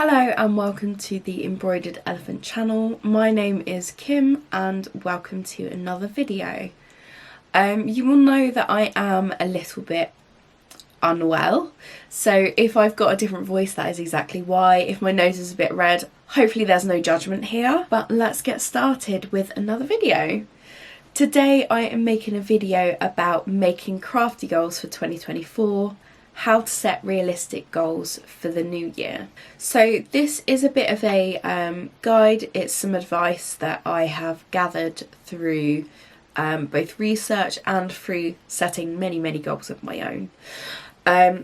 Hello and welcome to the Embroidered Elephant channel. My name is Kim and welcome to another video. You will know that I am a little bit unwell, so if I've got a different voice, that is exactly why. If my nose is a bit red, hopefully there's no judgment here, but let's get started with another video. Today I am making a video about making crafty goals for 2024, how to set realistic goals for the new year. So this is a bit of a guide. It's some advice that I have gathered through both research and through setting many goals of my own.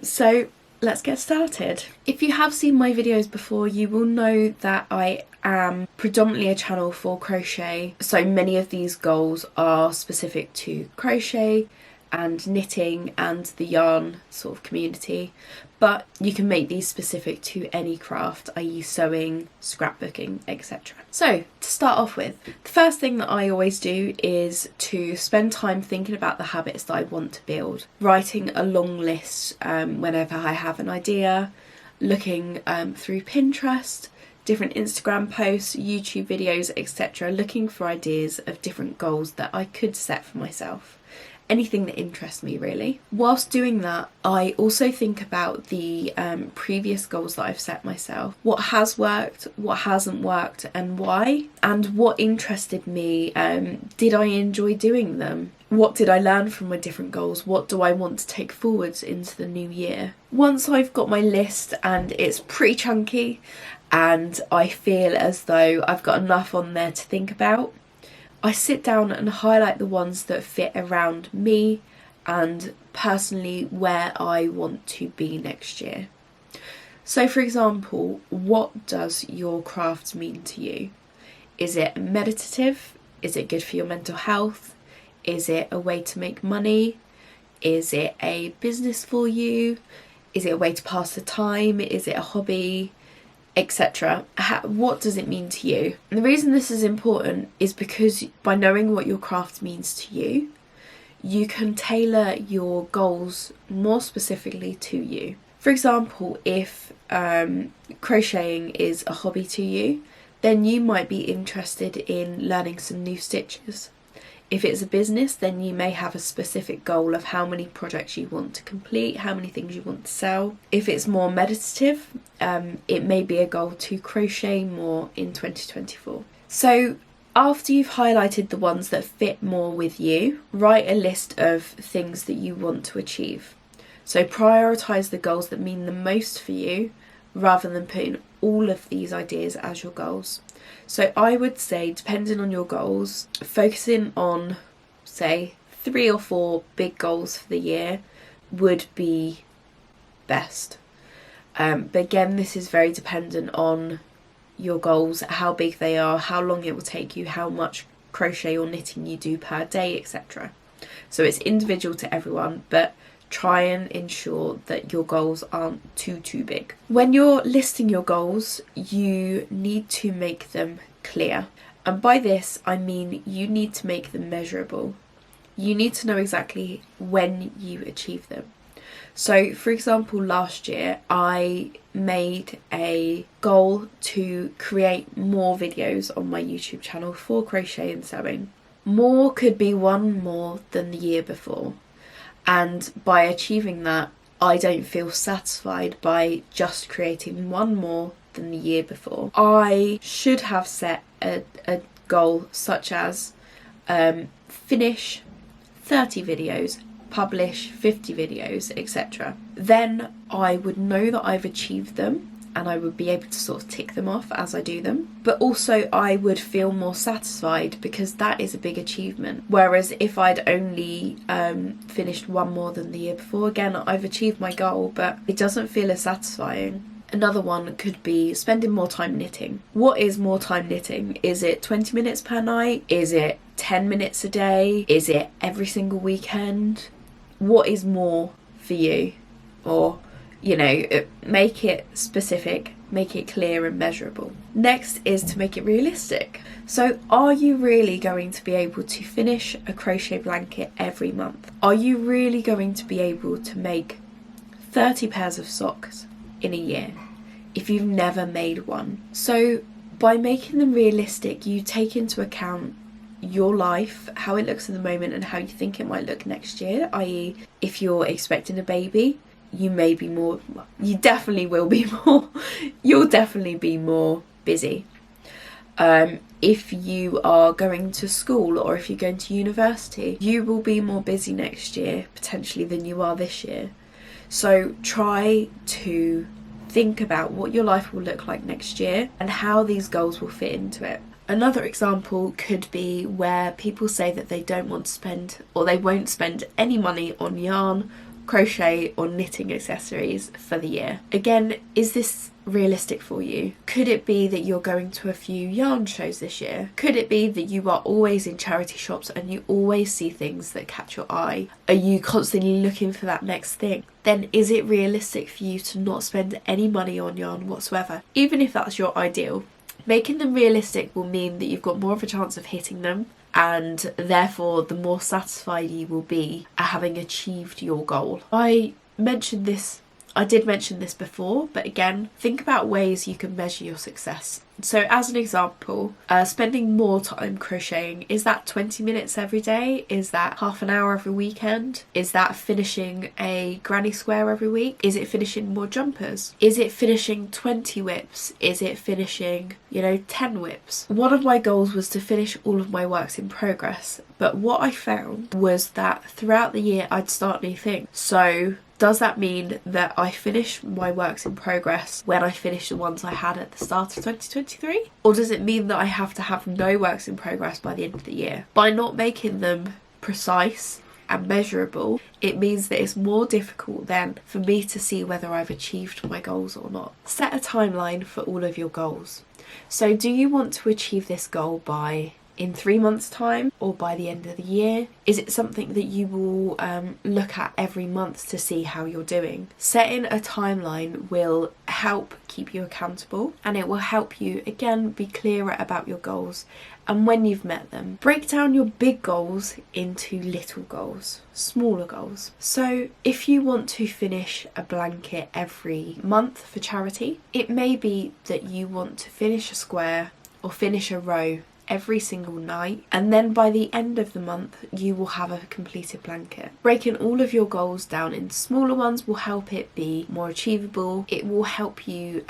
So let's get started. If you have seen my videos before, you will know that I am predominantly a channel for crochet, so many of these goals are specific to crochet and knitting and the yarn sort of community, but you can make these specific to any craft, i.e. sewing, scrapbooking, etc. So to start off with, the first thing that I always do is to spend time thinking about the habits that I want to build, writing a long list whenever I have an idea, looking through Pinterest, different Instagram posts, YouTube videos, etc., looking for ideas of different goals that I could set for myself. Anything that interests me, really. Whilst doing that, I also think about the previous goals that I've set myself. What has worked, what hasn't worked, and why? And what interested me? Did I enjoy doing them? What did I learn from my different goals? What do I want to take forwards into the new year? Once I've got my list and it's pretty chunky and I feel as though I've got enough on there to think about, I sit down and highlight the ones that fit around me and personally where I want to be next year. So for example, what does your craft mean to you? Is it meditative? Is it good for your mental health? Is it a way to make money? Is it a business for you? Is it a way to pass the time? Is it a hobby? Etc. What does it mean to you? And the reason this is important is because by knowing what your craft means to you, you can tailor your goals more specifically to you. For example, if crocheting is a hobby to you, then you might be interested in learning some new stitches. If it's a business, then you may have a specific goal of how many projects you want to complete, how many things you want to sell. If it's more meditative, it may be a goal to crochet more in 2024. So after you've highlighted the ones that fit more with you, write a list of things that you want to achieve. So prioritise the goals that mean the most for you rather than putting all of these ideas as your goals. So I would say, depending on your goals, focusing on, say, 3 or 4 big goals for the year would be best. But again, this is very dependent on your goals, how big they are, how long it will take you, how much crochet or knitting you do per day, etc. So it's individual to everyone, but try and ensure that your goals aren't too big. When you're listing your goals, you need to make them clear. And by this, I mean you need to make them measurable. You need to know exactly when you achieve them. So, for example, last year I made a goal to create more videos on my YouTube channel for crochet and sewing. More could be one more than the year before. And by achieving that, I don't feel satisfied by just creating one more than the year before. I should have set a goal such as finish 30 videos, publish 50 videos, etc. Then I would know that I've achieved them and I would be able to sort of tick them off as I do them. But also I would feel more satisfied because that is a big achievement. Whereas if I'd only finished one more than the year before, again, I've achieved my goal, but it doesn't feel as satisfying. Another one could be spending more time knitting. What is more time knitting? Is it 20 minutes per night? Is it 10 minutes a day? Is it every single weekend? What is more for you? Or, you know, make it specific, make it clear and measurable. Next is to make it realistic. So are you really going to be able to finish a crochet blanket every month? Are you really going to be able to make 30 pairs of socks in a year? if you've never made one. So by making them realistic, you take into account your life, how it looks at the moment and how you think it might look next year, i.e. if you're expecting a baby, you may be more, well, you definitely will be more, you'll definitely be more busy. If you are going to school or if you're going to university, you will be more busy next year potentially than you are this year. So try to think about what your life will look like next year and how these goals will fit into it. Another example could be where people say that they don't want to spend, or they won't spend any money on yarn, crochet or knitting accessories for the year. Again, is this realistic for you? Could it be that you're going to a few yarn shows this year? Could it be that you are always in charity shops and you always see things that catch your eye? Are you constantly looking for that next thing? Then is it realistic for you to not spend any money on yarn whatsoever? Even if that's your ideal, making them realistic will mean that you've got more of a chance of hitting them, and therefore the more satisfied you will be at having achieved your goal. I did mention this before, but again, think about ways you can measure your success. So as an example, spending more time crocheting, is that 20 minutes every day? Is that half an hour every weekend? Is that finishing a granny square every week? Is it finishing more jumpers? Is it finishing 20 whips? Is it finishing, 10 whips? One of my goals was to finish all of my works in progress, but what I found was that throughout the year I'd start new things. So does that mean that I finish my works in progress when I finish the ones I had at the start of 2023? Or does it mean that I have to have no works in progress by the end of the year? By not making them precise and measurable, it means that it's more difficult then for me to see whether I've achieved my goals or not. Set a timeline for all of your goals. So do you want to achieve this goal in 3 months' time or by the end of the year? Is it something that you will look at every month to see how you're doing? Setting a timeline will help keep you accountable, and it will help you again be clearer about your goals and when you've met them. Break down your big goals into little goals, smaller goals. So if you want to finish a blanket every month for charity, it may be that you want to finish a square or finish a row every single night, and then by the end of the month you will have a completed blanket. Breaking all of your goals down into smaller ones will help it be more achievable. It will help you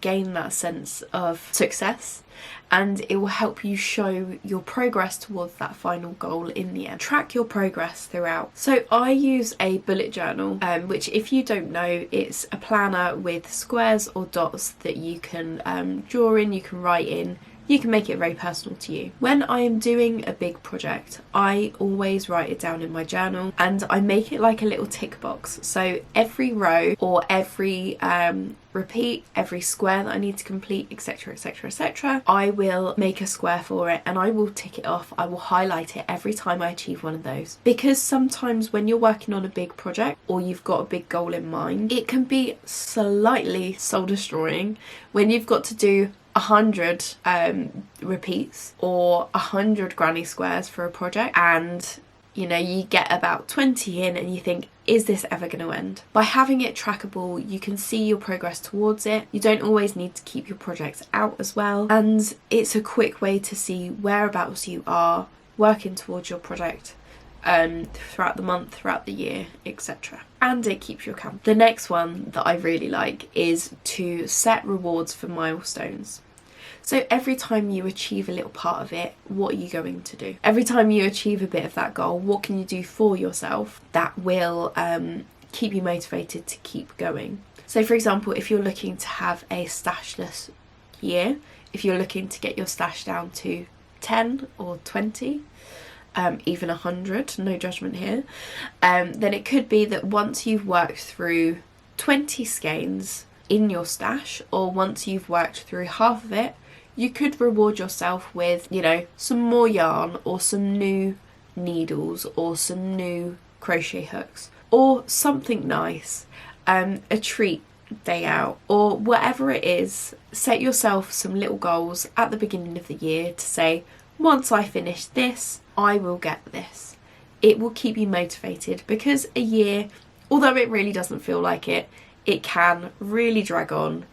gain that sense of success, and it will help you show your progress towards that final goal in the end. Track your progress throughout. So I use a bullet journal, which, if you don't know, it's a planner with squares or dots that you can draw in, you can write in. You can make it very personal to you. When I am doing a big project, I always write it down in my journal and I make it like a little tick box. So every row or every repeat, every square that I need to complete, etc, etc, etc, I will make a square for it and I will tick it off. I will highlight it every time I achieve one of those. Because sometimes when you're working on a big project or you've got a big goal in mind, it can be slightly soul destroying when you've got to do 100 repeats or 100 granny squares for a project, and you get about 20 in and you think, is this ever going to end? By having it trackable, you can see your progress towards it. You don't always need to keep your projects out as well, and it's a quick way to see whereabouts you are working towards your project throughout the month, throughout the year, etc. And it keeps you accountable. The next one that I really like is to set rewards for milestones. So every time you achieve a little part of it, what are you going to do? Every time you achieve a bit of that goal, what can you do for yourself that will keep you motivated to keep going? So for example, if you're looking to have a stashless year, if you're looking to get your stash down to 10 or 20, even 100, no judgment here, then it could be that once you've worked through 20 skeins in your stash, or once you've worked through half of it, you could reward yourself with, some more yarn or some new needles or some new crochet hooks or something nice, a treat day out or whatever it is. Set yourself some little goals at the beginning of the year to say, once I finish this, I will get this. It will keep you motivated, because a year, although it really doesn't feel like it, it can really drag on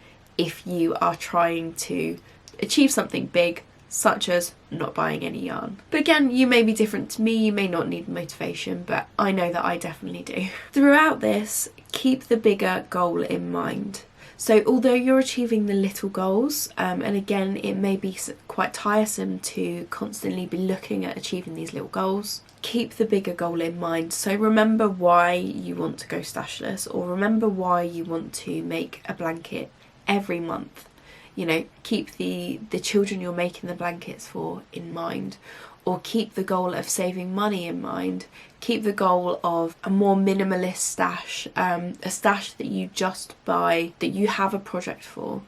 if you are trying to achieve something big, such as not buying any yarn. But again, you may be different to me, you may not need motivation, but I know that I definitely do. Throughout this, keep the bigger goal in mind. So although you're achieving the little goals, and again it may be quite tiresome to constantly be looking at achieving these little goals, keep the bigger goal in mind. So remember why you want to go stashless, or remember why you want to make a blanket every month. You know, keep the children you're making the blankets for in mind, or keep the goal of saving money in mind. Keep the goal of a more minimalist stash, a stash that you just buy, that you have a project for.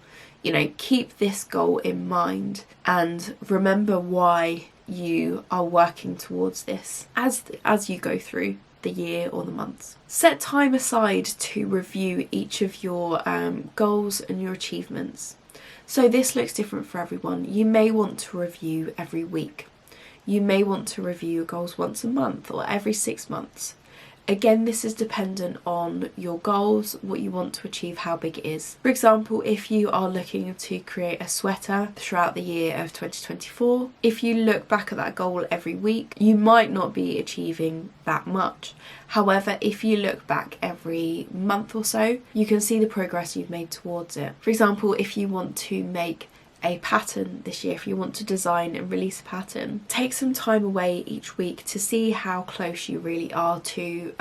You know, keep this goal in mind and remember why you are working towards this as you go through the year or the months. Set time aside to review each of your goals and your achievements. So this looks different for everyone. You may want to review every week. You may want to review your goals once a month or every 6 months. Again, this is dependent on your goals, what you want to achieve, how big it is. For example, if you are looking to create a sweater throughout the year of 2024, if you look back at that goal every week, you might not be achieving that much. However, if you look back every month or so, you can see the progress you've made towards it. For example, if you want to make a pattern this year, if you want to design and release a pattern, take some time away each week to see how close you really are to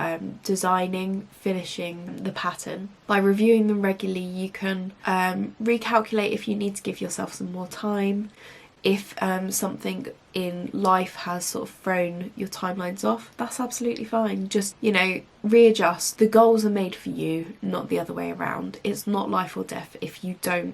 designing, finishing the pattern. By reviewing them regularly, you can recalculate if you need to give yourself some more time. If something in life has sort of thrown your timelines off, that's absolutely fine. Just, you know, readjust. The goals are made for you, not the other way around. It's not life or death if you don't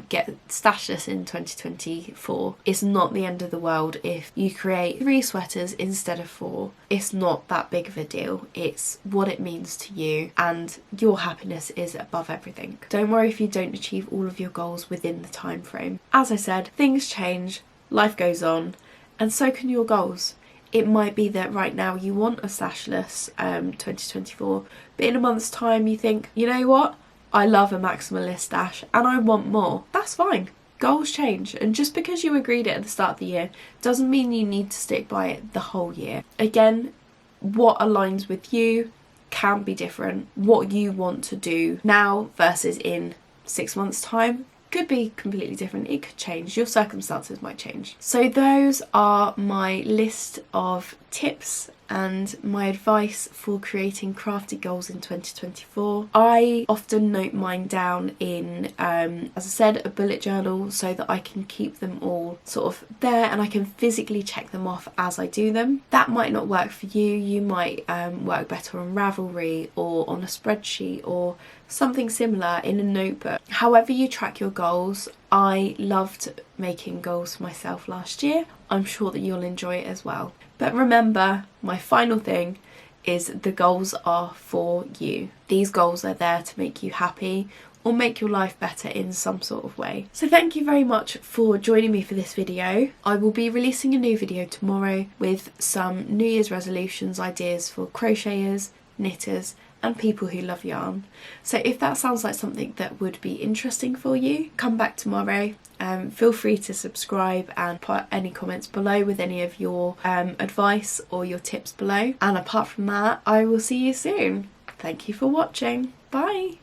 get stashless in 2024. It's not the end of the world if you create 3 sweaters instead of 4. It's not that big of a deal. It's what it means to you, and your happiness is above everything. Don't worry if you don't achieve all of your goals within the time frame. As I said, things change, life goes on, and so can your goals. It might be that right now you want a stashless 2024, but in a month's time you think, you know what? I love a maximalist stash and I want more. That's fine. Goals change, and just because you agreed it at the start of the year doesn't mean you need to stick by it the whole year. Again, what aligns with you can be different. What you want to do now versus in 6 months' time could be completely different. It could change. Your circumstances might change. So those are my list of tips and my advice for creating crafty goals in 2024. I often note mine down in, as I said, a bullet journal so that I can keep them all sort of there and I can physically check them off as I do them. That might not work for you. You might work better on Ravelry or on a spreadsheet or something similar in a notebook. However you track your goals, I loved making goals for myself last year. I'm sure that you'll enjoy it as well. But remember, my final thing is the goals are for you. These goals are there to make you happy or make your life better in some sort of way. So thank you very much for joining me for this video. I will be releasing a new video tomorrow with some New Year's resolutions, ideas for crocheters, knitters and people who love yarn. So if that sounds like something that would be interesting for you, come back tomorrow. Feel free to subscribe and put any comments below with any of your advice or your tips below. And apart from that, I will see you soon. Thank you for watching. Bye!